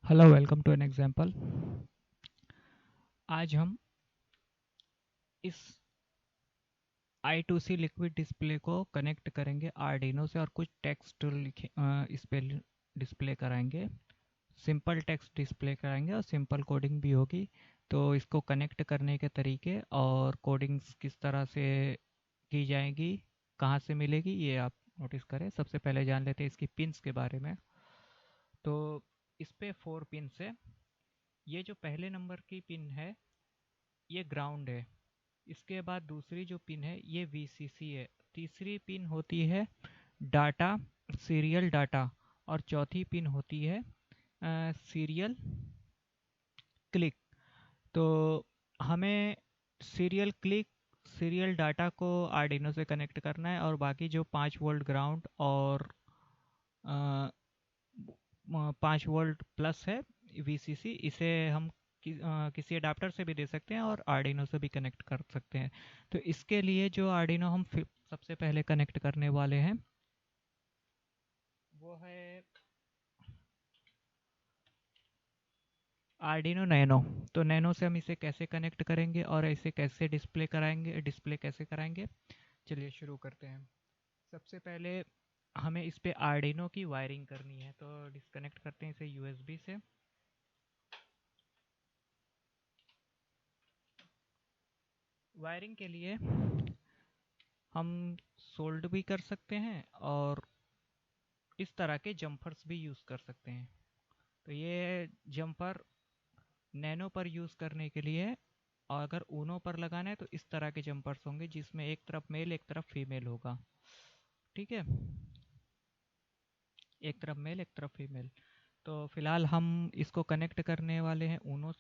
Hello, welcome to an example. आज हम इस I2C लिक्विड डिस्प्ले को कनेक्ट करेंगे आर्डिनो से और कुछ टेक्स्ट लिखे इस पे डिस्प्ले कराएंगे। सिंपल टेक्स्ट डिस्प्ले कराएंगे और सिंपल कोडिंग भी होगी। तो इसको कनेक्ट करने के तरीके और कोडिंग्स किस तरह से की जाएगी, कहाँ से मिलेगी, ये आप नोटिस करें। सबसे पहले जान लेते हैं इसकी पिन्स के बारे में। तो इस पे 4 पिन्स है। ये जो पहले नंबर की पिन है ये ग्राउंड है। इसके बाद दूसरी जो पिन है ये VCC है। तीसरी पिन होती है डाटा, सीरियल डाटा। और चौथी पिन होती है सीरियल क्लिक। तो हमें सीरियल क्लिक, सीरियल डाटा को आर्डिनो से कनेक्ट करना है और बाकी जो 5 वोल्ट ग्राउंड और 5 वोल्ट प्लस है VCC, इसे हम किसी अडाप्टर से भी दे सकते हैं और आर्डिनो से भी कनेक्ट कर सकते हैं। तो इसके लिए जो आर्डिनो हम सबसे पहले कनेक्ट करने वाले हैं वो है आर्डिनो नैनो। तो नैनो से हम इसे कैसे कनेक्ट करेंगे और इसे कैसे डिस्प्ले कराएंगे, डिस्प्ले कैसे कराएंगे, चलिए शुरू करते हैं। सबसे पहले हमें इस पे आर्डिनो की वायरिंग करनी है, तो डिस्कनेक्ट करते हैं इसे USB से। वायरिंग के लिए हम सोल्ड भी कर सकते हैं और इस तरह के जंपर्स भी यूज़ कर सकते हैं। तो ये जंपर नैनो पर यूज़ करने के लिए, और अगर ऊनो पर लगाना है तो इस तरह के जंपर्स होंगे जिसमें एक तरफ मेल एक तरफ फीमेल होगा। ठीक है, एक तरफ मेल एक तरफ फीमेल। तो फिलहाल हम इसको कनेक्ट करने वाले हैं ऊनो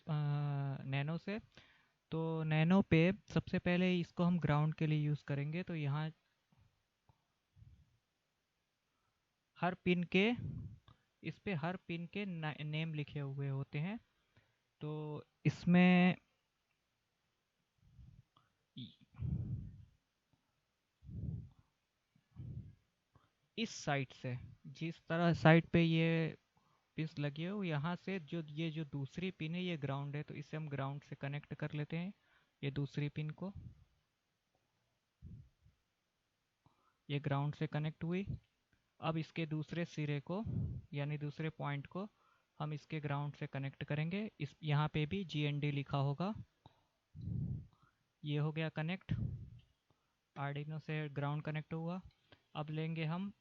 नैनो से। तो नैनो पे सबसे पहले इसको हम ग्राउंड के लिए यूज़ करेंगे। तो यहाँ हर पिन के, इस पे हर पिन के नेम लिखे हुए होते हैं। तो इसमें इस साइड से, जिस तरह साइड पे ये पिन्स लगी हो, यहाँ से जो ये जो दूसरी पिन है ये ग्राउंड है, तो इसे हम ग्राउंड से कनेक्ट कर लेते हैं। ये दूसरी पिन को, ये ग्राउंड से कनेक्ट हुई। अब इसके दूसरे सिरे को यानी दूसरे पॉइंट को हम इसके ग्राउंड से कनेक्ट करेंगे। इस यहाँ पे भी GND लिखा होगा। ये हो गया कनेक्ट, आर्डिनो से ग्राउंड कनेक्ट हुआ। अब लेंगे हम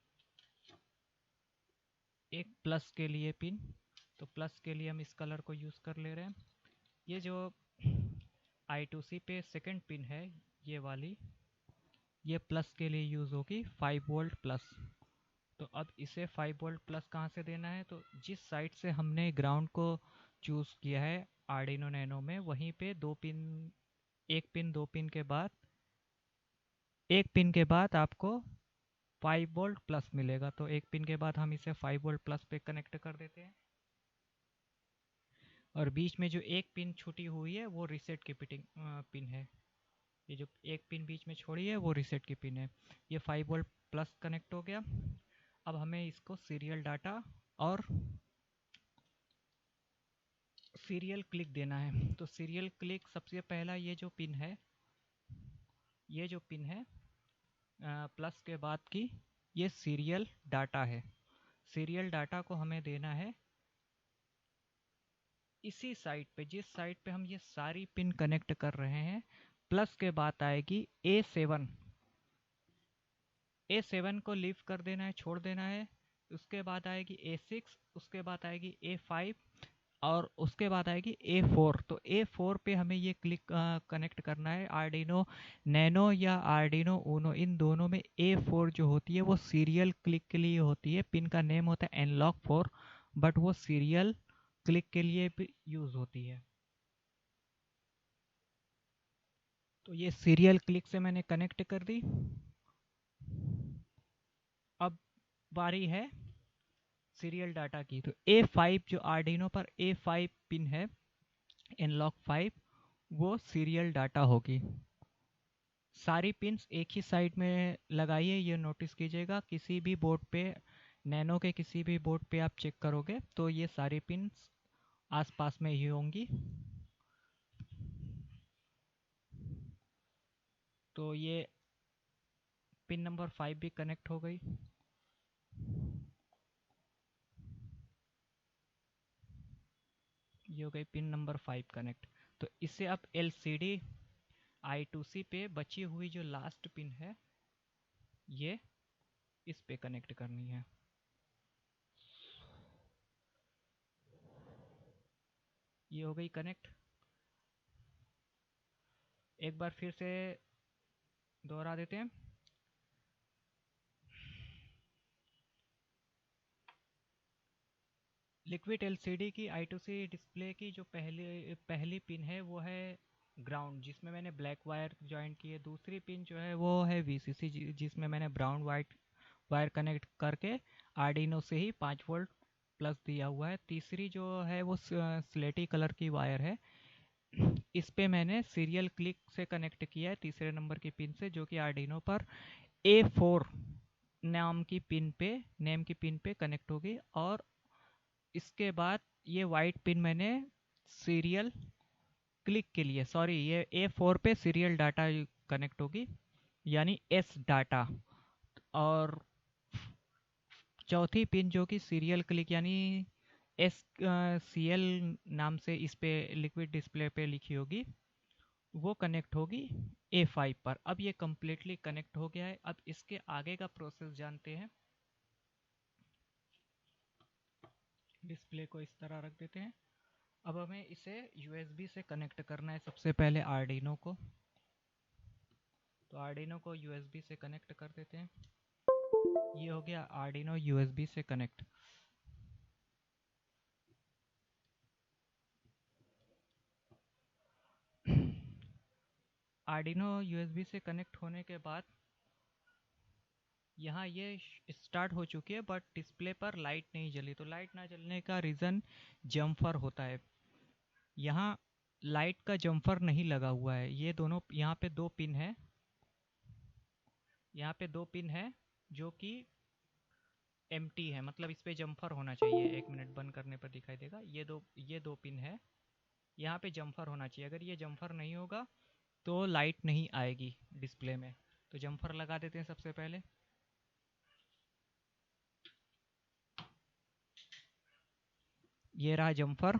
एक प्लस के लिए पिन। तो प्लस के लिए हम इस कलर को यूज़ कर ले रहे हैं। ये जो I2C पे सेकंड पिन है ये वाली, ये प्लस के लिए यूज़ होगी 5 वोल्ट प्लस। तो अब इसे 5 वोल्ट प्लस कहाँ से देना है, तो जिस साइड से हमने ग्राउंड को चूज़ किया है आर्डिनो नैनो में, वहीं पे दो पिन, एक पिन दो पिन के बाद, एक पिन के बाद आपको 5 वोल्ट प्लस मिलेगा। तो एक पिन के बाद हम इसे 5 वोल्ट प्लस पे कनेक्ट कर देते हैं। और बीच में जो एक पिन छूटी हुई है वो रीसेट की पिन है। ये जो एक पिन बीच में छोड़ी है वो रीसेट की पिन है। ये 5 वोल्ट प्लस कनेक्ट हो गया। अब हमें इसको सीरियल डाटा और सीरियल क्लिक देना है। तो सीरियल क्लिक सबसे पहला ये जो पिन है, ये जो पिन है प्लस के बाद की, ये सीरियल डाटा है। सीरियल डाटा को हमें देना है इसी साइड पे, जिस साइड पे हम ये सारी पिन कनेक्ट कर रहे हैं। प्लस के बाद आएगी A7। A7 को लीव कर देना है, छोड़ देना है। उसके बाद आएगी A6, उसके बाद आएगी A5 और उसके बाद आएगी A4। तो A4 पे हमें ये क्लिक कनेक्ट करना है। आर्डिनो नैनो या आर्डिनो ऊनो, इन दोनों में A4 जो होती है वो सीरियल क्लिक के लिए होती है। पिन का नेम होता है एनलॉग 4, बट वो सीरियल क्लिक के लिए भी यूज़ होती है। तो ये सीरियल क्लिक से मैंने कनेक्ट कर दी। अब बारी है सीरियल डाटा की। तो A5 जो आर्डिनो पर A5 पिन है, एनलॉग 5, वो सीरियल डाटा होगी। सारी पिन्स एक ही साइड में लगाइए, ये नोटिस कीजिएगा। किसी भी बोर्ड पे, नैनो के किसी भी बोर्ड पे आप चेक करोगे तो ये सारी पिन्स आसपास में ही होंगी। तो ये पिन नंबर 5 भी कनेक्ट हो गई। ये हो गई पिन नंबर 5 कनेक्ट। तो इससे अब LCD I2C पे बची हुई जो लास्ट पिन है ये इस पे कनेक्ट करनी है। ये हो गई कनेक्ट। एक बार फिर से दोहरा देते हैं। लिक्विड LCD की I2C डिस्प्ले की जो पहली पिन है वो है ग्राउंड, जिसमें मैंने ब्लैक वायर ज्वाइन की है। दूसरी पिन जो है वो है VCC, जिसमें मैंने ब्राउन वाइट वायर कनेक्ट करके आर्डिनो से ही 5 वोल्ट प्लस दिया हुआ है। तीसरी जो है वो स्लेटी कलर की वायर है। इस पे मैंने सीरियल क्लिक से कनेक्ट किया है तीसरे नंबर की पिन से, जो कि आर्डिनो पर A4 नेम की पिन पे कनेक्ट होगी। और इसके बाद ये वाइट पिन मैंने सीरियल क्लिक के लिए, सॉरी, ये A4 पे सीरियल डाटा कनेक्ट होगी, यानी S डाटा। और चौथी पिन जो कि सीरियल क्लिक यानी SCL नाम से इस पे लिक्विड डिस्प्ले पे लिखी होगी, वो कनेक्ट होगी A5 पर। अब ये कम्प्लीटली कनेक्ट हो गया है। अब इसके आगे का प्रोसेस जानते हैं। डिस्प्ले को इस तरह रख देते हैं। अब हमें इसे USB से कनेक्ट करना है सबसे पहले आर्डिनो को। तो आर्डिनो को USB से कनेक्ट कर देते हैं। ये हो गया आर्डिनो USB से कनेक्ट। आर्डिनो USB से कनेक्ट होने के बाद यहाँ ये स्टार्ट हो चुकी है, बट डिस्प्ले पर लाइट नहीं जली। तो लाइट ना जलने का रीज़न जम्फर होता है। यहाँ लाइट का जम्फर नहीं लगा हुआ है। ये दोनों यहाँ पे दो पिन है, यहाँ पे दो पिन है जो कि एम्प्टी है, मतलब इस पे जम्फर होना चाहिए। 1 मिनट बंद करने पर दिखाई देगा। ये दो पिन है, यहाँ पे जम्फर होना चाहिए। अगर ये जम्फर नहीं होगा तो लाइट नहीं आएगी डिस्प्ले में। तो जम्फर लगा देते हैं सबसे पहले। ये रहा जम्फर।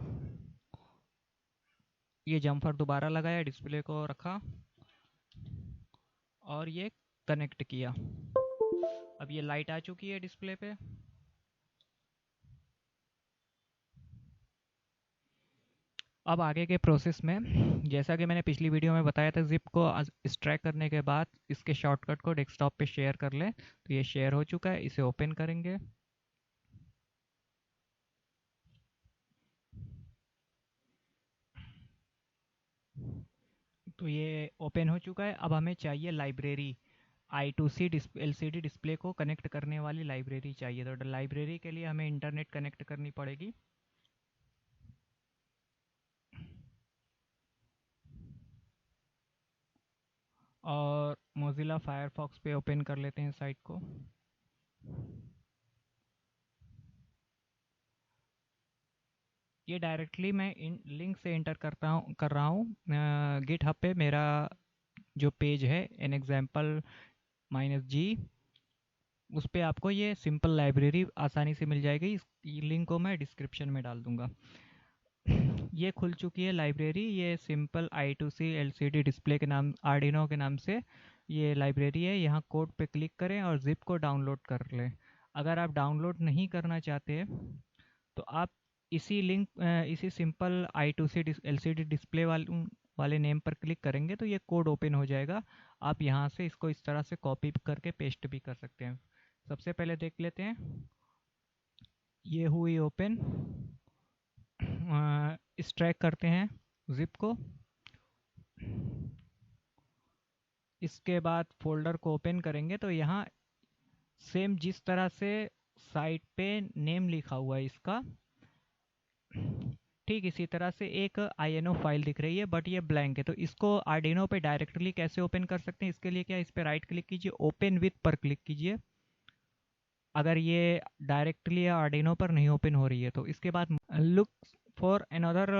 ये जम्फर दोबारा लगाया, डिस्प्ले को रखा और ये कनेक्ट किया। अब ये लाइट आ चुकी है डिस्प्ले पे। अब आगे के प्रोसेस में, जैसा कि मैंने पिछली वीडियो में बताया था, जिप को एक्सट्रैक्ट करने के बाद इसके शॉर्टकट को डेस्कटॉप पे शेयर कर लें। तो ये शेयर हो चुका है, इसे ओपन करेंगे। तो ये ओपन हो चुका है। अब हमें चाहिए लाइब्रेरी। I2C LCD डिस्प्ले को कनेक्ट करने वाली लाइब्रेरी चाहिए। तो लाइब्रेरी के लिए हमें इंटरनेट कनेक्ट करनी पड़ेगी। और मोज़िला फायरफॉक्स पे ओपन कर लेते हैं साइट को। ये डायरेक्टली मैं इन लिंक से इंटर कर रहा हूँ गिटहब पे। मेरा जो पेज है nexample-g, उस पे आपको ये सिंपल लाइब्रेरी आसानी से मिल जाएगी। इस लिंक को मैं डिस्क्रिप्शन में डाल दूंगा। ये खुल चुकी है लाइब्रेरी। ये सिंपल I2C LCD डिस्प्ले के नाम, आर्डिनो के नाम से ये लाइब्रेरी है। यहाँ कोड पे क्लिक करें और जिप को डाउनलोड कर लें। अगर आप डाउनलोड नहीं करना चाहते तो आप इसी सिंपल I2C LCD डिस्प्ले वाले नेम पर क्लिक करेंगे तो ये कोड ओपन हो जाएगा। आप यहाँ से इसको इस तरह से कॉपी करके पेस्ट भी कर सकते हैं। सबसे पहले देख लेते हैं। ये हुई ओपन। एक्सट्रैक्ट करते हैं जिप को। इसके बाद फोल्डर को ओपन करेंगे तो यहाँ सेम जिस तरह से साइट पे नेम लिखा हुआ है इसका, ठीक इसी तरह से एक INO फाइल दिख रही है, बट ये ब्लैंक है। तो इसको आर्डिनो पे डायरेक्टली कैसे ओपन कर सकते हैं? इसके लिए क्या, इस पे राइट क्लिक कीजिए, ओपन विथ पर क्लिक कीजिए। अगर ये डायरेक्टली आर्डिनो पर नहीं ओपन हो रही है तो इसके बाद लुक फॉर अनदर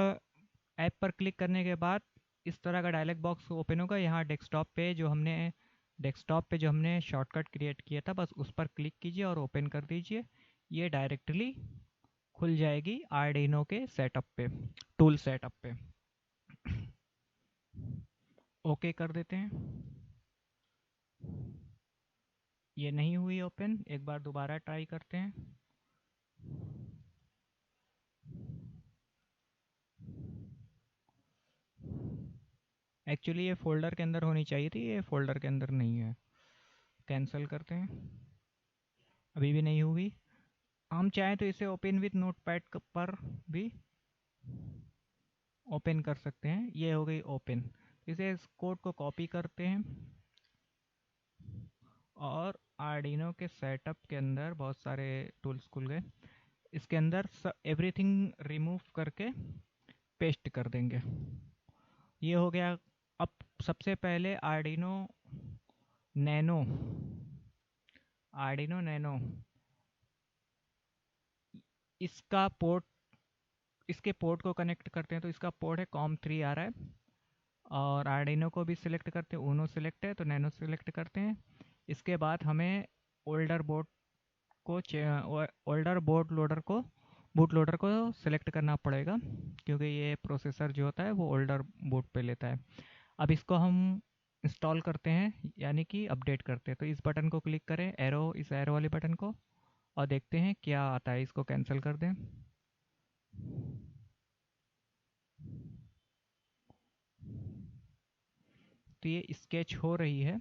ऐप पर क्लिक करने के बाद इस तरह का डायलॉग बॉक्स ओपन होगा। यहाँ डेस्कटॉप पे जो हमने शॉर्टकट क्रिएट किया था बस उस पर क्लिक कीजिए और ओपन कर दीजिए। ये डायरेक्टली खुल जाएगी आर्डिनो के सेटअप पे, टूल सेटअप पे। ओके कर देते हैं। ये नहीं हुई ओपन, एक बार दोबारा ट्राई करते हैं। एक्चुअली ये फोल्डर के अंदर होनी चाहिए थी, ये फोल्डर के अंदर नहीं है। कैंसिल करते हैं। अभी भी नहीं हुई। हम चाहें तो इसे ओपन विथ नोटपैड पर भी ओपन कर सकते हैं। ये हो गई ओपन। इसे इस कोड को कॉपी करते हैं और आर्डिनो के सेटअप के अंदर बहुत सारे टूल्स खुल गए, इसके अंदर एवरीथिंग रिमूव करके पेस्ट कर देंगे। ये हो गया। अब सबसे पहले नैनो आर्डिनो नैनो इसका पोर्ट, इसके पोर्ट को कनेक्ट करते हैं। तो इसका पोर्ट है COM3 आ रहा है। और आर्डिनो को भी सिलेक्ट करते हैं, उनो सिलेक्ट है तो नैनो सिलेक्ट करते हैं। इसके बाद हमें ओल्डर बोर्ड को ओल्डर बोर्ड लोडर को बूट लोडर को सिलेक्ट करना पड़ेगा, क्योंकि ये प्रोसेसर जो होता है वो ओल्डर बूट पे लेता है। अब इसको हम इंस्टॉल करते हैं, यानी कि अपडेट करते हैं। तो इस बटन को क्लिक करें, इस एरो वाले बटन को, और देखते हैं क्या आता है। इसको कैंसिल कर दें। तो ये स्केच हो रही है।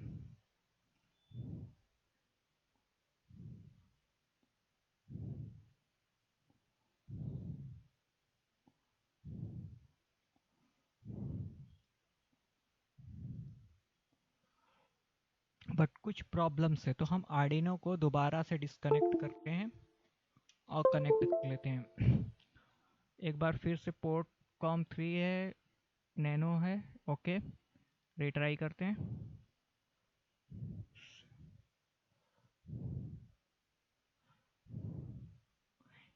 बट कुछ प्रॉब्लम्स है, तो हम आर्डिनो को दोबारा से डिस्कनेक्ट करते हैं और कनेक्ट कर लेते हैं। एक बार फिर से पोर्ट COM3 है, नैनो है, ओके। रिट्राई करते हैं।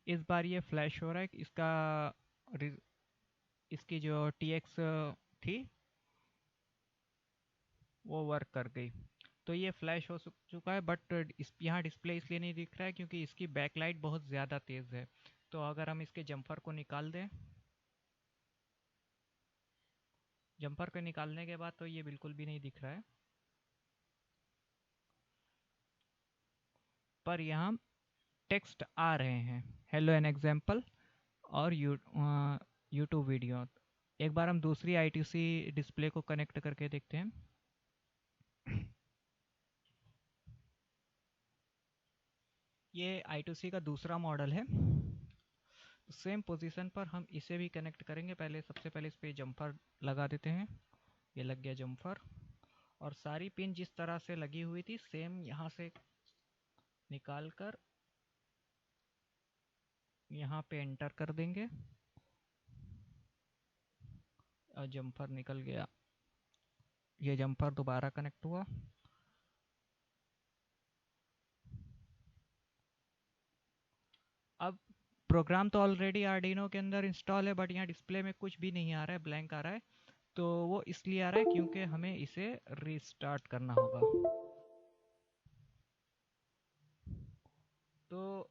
इस बार ये फ्लैश हो रहा है। इसकी जो TX थी वो वर्क कर गई। तो ये फ्लैश हो चुका है, बट यहाँ डिस्प्ले इसलिए नहीं दिख रहा है क्योंकि इसकी बैकलाइट बहुत ज़्यादा तेज़ है। तो अगर हम इसके जंपर को निकाल दें, जंपर को निकालने के बाद तो ये बिल्कुल भी नहीं दिख रहा है। पर यहाँ टेक्स्ट आ रहे हैं, हेलो एन एग्जाम्पल और यूट्यूब वीडियो। एक बार हम दूसरी ITC डिस्प्ले को कनेक्ट करके देखते हैं। ये I2C का दूसरा मॉडल है। सेम पोजीशन पर हम इसे भी कनेक्ट करेंगे। सबसे पहले इस पे जंपर लगा देते हैं। ये लग गया जंपर, और सारी पिन जिस तरह से लगी हुई थी सेम यहाँ से निकाल कर यहाँ पे एंटर कर देंगे और जंपर निकल गया। ये जंपर दोबारा कनेक्ट हुआ। अब प्रोग्राम तो ऑलरेडी आर्डिनो के अंदर इंस्टॉल है, बट यहाँ डिस्प्ले में कुछ भी नहीं आ रहा है, ब्लैंक आ रहा है। तो वो इसलिए आ रहा है क्योंकि हमें इसे रीस्टार्ट करना होगा। तो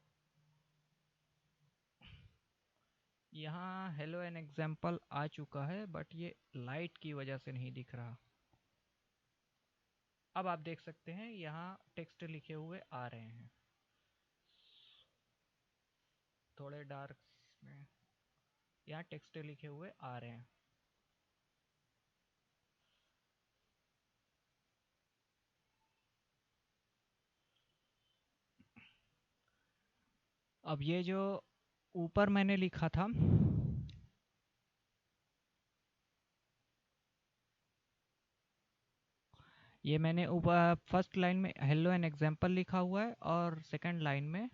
यहाँ हेलो एन एग्जाम्पल आ चुका है, बट ये लाइट की वजह से नहीं दिख रहा। अब आप देख सकते हैं यहाँ टेक्स्ट लिखे हुए आ रहे हैं, थोड़े डार्क में यहाँ टेक्स्ट लिखे हुए आ रहे हैं। अब ये जो ऊपर मैंने लिखा था, ये मैंने ऊपर फर्स्ट लाइन में हेलो एन एग्जाम्पल लिखा हुआ है और सेकंड लाइन में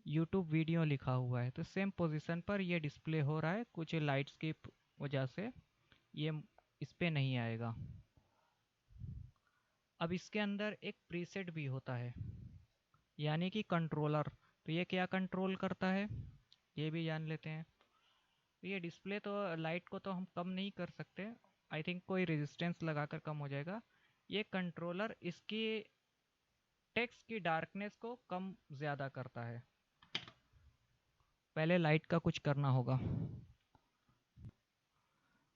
यूट्यूब वीडियो लिखा हुआ है। तो सेम पोजीशन पर ये डिस्प्ले हो रहा है। कुछ लाइट्स की वजह से ये इस पे नहीं आएगा। अब इसके अंदर एक प्रीसेट भी होता है, यानी कि कंट्रोलर। तो ये क्या कंट्रोल करता है ये भी जान लेते हैं। तो ये डिस्प्ले तो लाइट को तो हम कम नहीं कर सकते, आई थिंक कोई रेजिस्टेंस लगाकर कम हो जाएगा। ये कंट्रोलर इसकी टेक्स्ट की डार्कनेस को कम ज़्यादा करता है। पहले लाइट का कुछ करना होगा।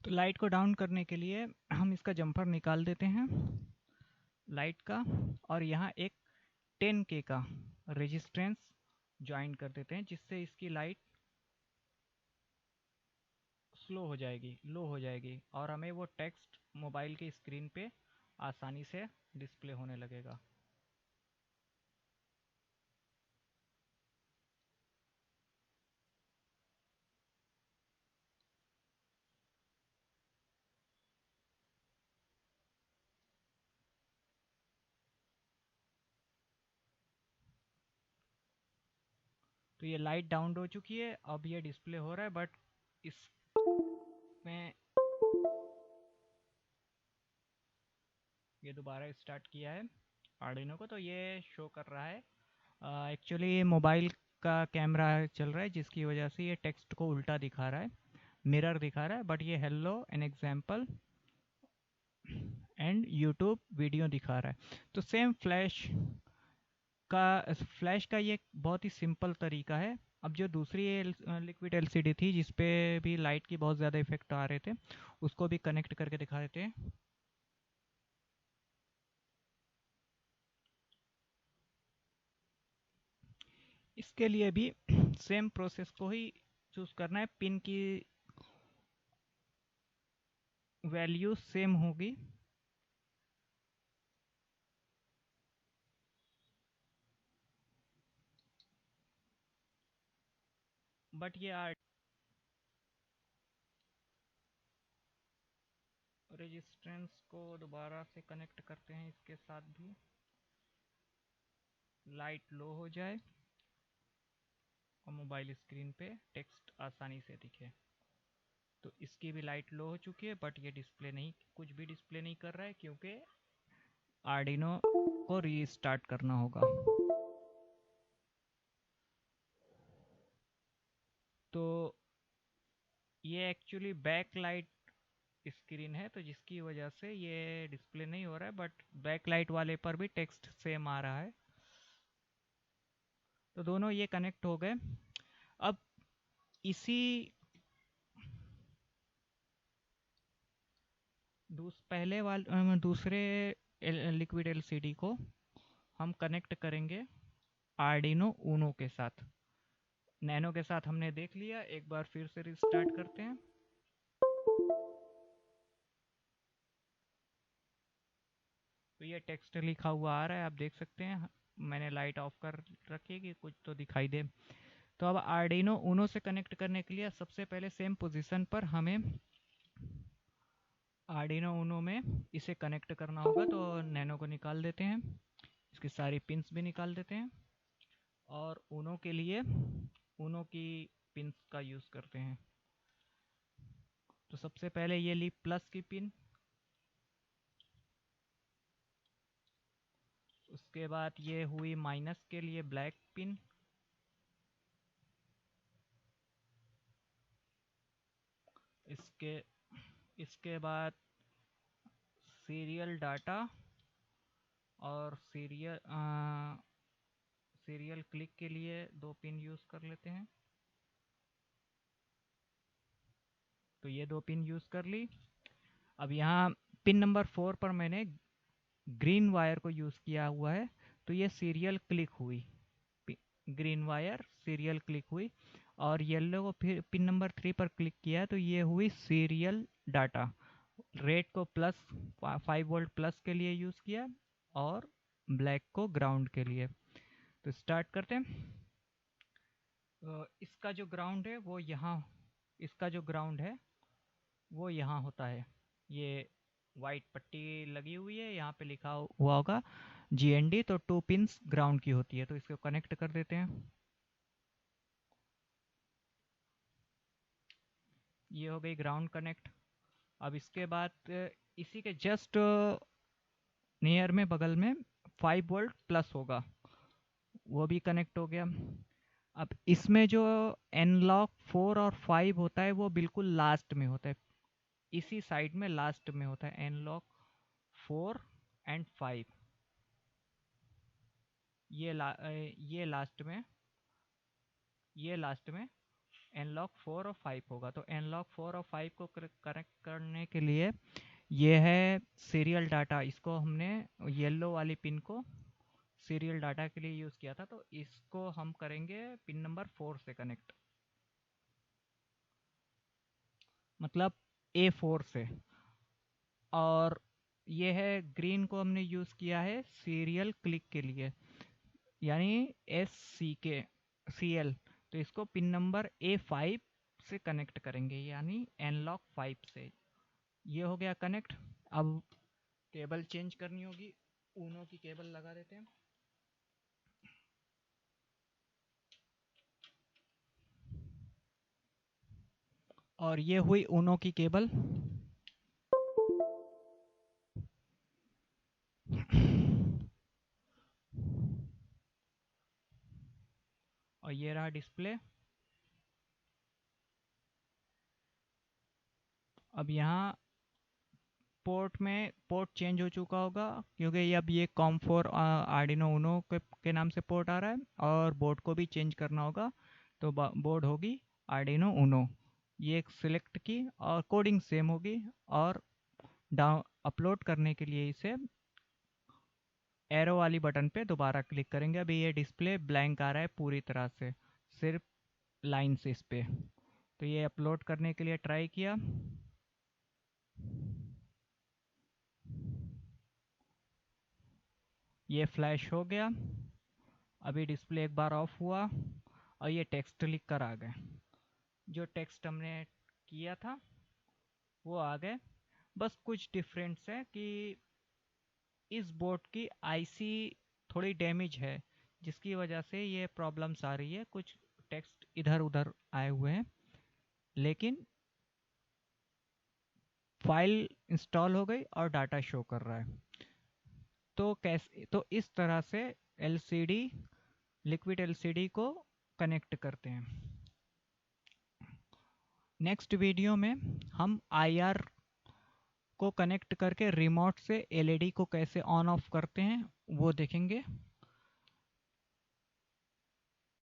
तो लाइट को डाउन करने के लिए हम इसका जंपर निकाल देते हैं लाइट का, और यहाँ एक 10K का रेजिस्टेंस ज्वाइन कर देते हैं, जिससे इसकी लाइट स्लो हो जाएगी, लो हो जाएगी, और हमें वो टेक्स्ट मोबाइल की स्क्रीन पे आसानी से डिस्प्ले होने लगेगा। तो ये लाइट डाउन हो चुकी है, अब ये डिस्प्ले हो रहा है, बट इसमें ये दोबारा स्टार्ट किया है आर्डिनो को, तो ये शो कर रहा है। एक्चुअली मोबाइल का कैमरा चल रहा है, जिसकी वजह से ये टेक्स्ट को उल्टा दिखा रहा है, मिरर दिखा रहा है, बट ये hello an example and YouTube video दिखा रहा है। तो सेम फ्लैश का ये बहुत ही सिंपल तरीका है। अब जो दूसरी लिक्विड एलसीडी थी, जिसपे भी लाइट की बहुत ज़्यादा इफेक्ट आ रहे थे, उसको भी कनेक्ट करके दिखा देते हैं। इसके लिए भी सेम प्रोसेस को ही चूज करना है। पिन की वैल्यू सेम होगी, बट ये रेजिस्टेंस को दोबारा से कनेक्ट करते हैं इसके साथ भी, लाइट लो हो जाए और मोबाइल स्क्रीन पे टेक्स्ट आसानी से दिखे। तो इसकी भी लाइट लो हो चुकी है, बट ये डिस्प्ले नहीं, कुछ भी डिस्प्ले नहीं कर रहा है, क्योंकि आर्डिनो को रीस्टार्ट करना होगा। तो ये एक्चुअली बैक लाइट स्क्रीन है, तो जिसकी वजह से ये डिस्प्ले नहीं हो रहा है, बट बैक लाइट वाले पर भी टेक्स्ट सेम आ रहा है। तो दोनों ये कनेक्ट हो गए। अब इसी दूसरे लिक्विड एलसीडी को हम कनेक्ट करेंगे आर्डिनो ऊनो के साथ। नैनो के साथ हमने देख लिया, एक बार फिर से रिस्टार्ट करते हैं। तो ये टेक्स्ट लिखा हुआ आ रहा है, आप देख सकते हैं। मैंने लाइट ऑफ कर रखी है कि कुछ तो दिखाई दे। तो अब आर्डिनो ऊनो से कनेक्ट करने के लिए सबसे पहले सेम पोजीशन पर हमें आर्डिनो ऊनो में इसे कनेक्ट करना होगा। तो नैनो को निकाल देते हैं, इसकी सारी पिंस भी निकाल देते हैं, और ऊनो के लिए ऊनो की पिंस का यूज़ करते हैं। तो सबसे पहले ये ली प्लस की पिन, उसके बाद ये हुई माइनस के लिए ब्लैक पिन, इसके इसके बाद सीरियल डाटा और सीरियल क्लिक के लिए दो पिन यूज़ कर लेते हैं। तो ये दो पिन यूज़ कर ली। अब यहाँ पिन नंबर 4 पर मैंने ग्रीन वायर को यूज़ किया हुआ है, तो ये सीरियल क्लिक हुई, ग्रीन वायर सीरियल क्लिक हुई। और येलो को फिर पिन नंबर 3 पर क्लिक किया, तो ये हुई सीरियल डाटा। रेड को प्लस 5 वोल्ट प्लस के लिए यूज़ किया, और ब्लैक को ग्राउंड के लिए। तो स्टार्ट करते हैं। इसका जो ग्राउंड है वो यहाँ, इसका जो ग्राउंड है वो यहाँ होता है। ये वाइट पट्टी लगी हुई है, यहाँ पे लिखा हुआ होगा GND। तो 2 पिंस ग्राउंड की होती है, तो इसको कनेक्ट कर देते हैं। ये हो गई ग्राउंड कनेक्ट। अब इसके बाद इसी के जस्ट नियर में, बगल में 5 वोल्ट प्लस होगा, वो भी कनेक्ट हो गया। अब इसमें जो एनलॉग 4 और 5 होता है वो बिल्कुल लास्ट में होता है, इसी साइड में लास्ट में होता है एनलॉग 4 एंड 5। ये लास्ट में, ये लास्ट में एनलॉग 4 और 5 होगा। तो एनलॉग 4 और 5 को कनेक्ट करने के लिए ये है सीरियल डाटा, इसको हमने येलो वाली पिन को सीरियल डाटा के लिए यूज़ किया था, तो इसको हम करेंगे पिन नंबर 4 से कनेक्ट, मतलब A4 से। और ये है ग्रीन को हमने यूज़ किया है सीरियल क्लिक के लिए, यानी SCL। तो इसको पिन नंबर A5 से कनेक्ट करेंगे, यानी एनलॉग 5 से। ये हो गया कनेक्ट। अब केबल चेंज करनी होगी, ऊनो की केबल लगा देते हैं। और ये हुई ऊनो की केबल। और ये रहा डिस्प्ले। अब यहाँ पोर्ट चेंज हो चुका होगा, क्योंकि ये अब ये कॉम4 आर्डिनो ऊनो के नाम से पोर्ट आ रहा है, और बोर्ड को भी चेंज करना होगा। तो बोर्ड होगी आर्डिनो ऊनो, ये एक सिलेक्ट की, और कोडिंग सेम होगी। और डाउन अपलोड करने के लिए इसे एरो वाली बटन पे दोबारा क्लिक करेंगे। अभी ये डिस्प्ले ब्लैंक आ रहा है पूरी तरह से, सिर्फ लाइन्स इस पे। तो ये अपलोड करने के लिए ट्राई किया, ये फ्लैश हो गया। अभी डिस्प्ले एक बार ऑफ हुआ और ये टेक्स्ट लिख कर आ गए। जो टेक्स्ट हमने किया था वो आ गए। बस कुछ डिफरेंस है कि इस बोर्ड की आईसी थोड़ी डैमेज है, जिसकी वजह से ये प्रॉब्लम्स आ रही है, कुछ टेक्स्ट इधर उधर आए हुए हैं। लेकिन फाइल इंस्टॉल हो गई और डाटा शो कर रहा है। तो कैसे, तो इस तरह से एलसीडी, लिक्विड एलसीडी को कनेक्ट करते हैं। नेक्स्ट वीडियो में हम आईआर को कनेक्ट करके रिमोट से एलईडी को कैसे ऑन ऑफ करते हैं वो देखेंगे।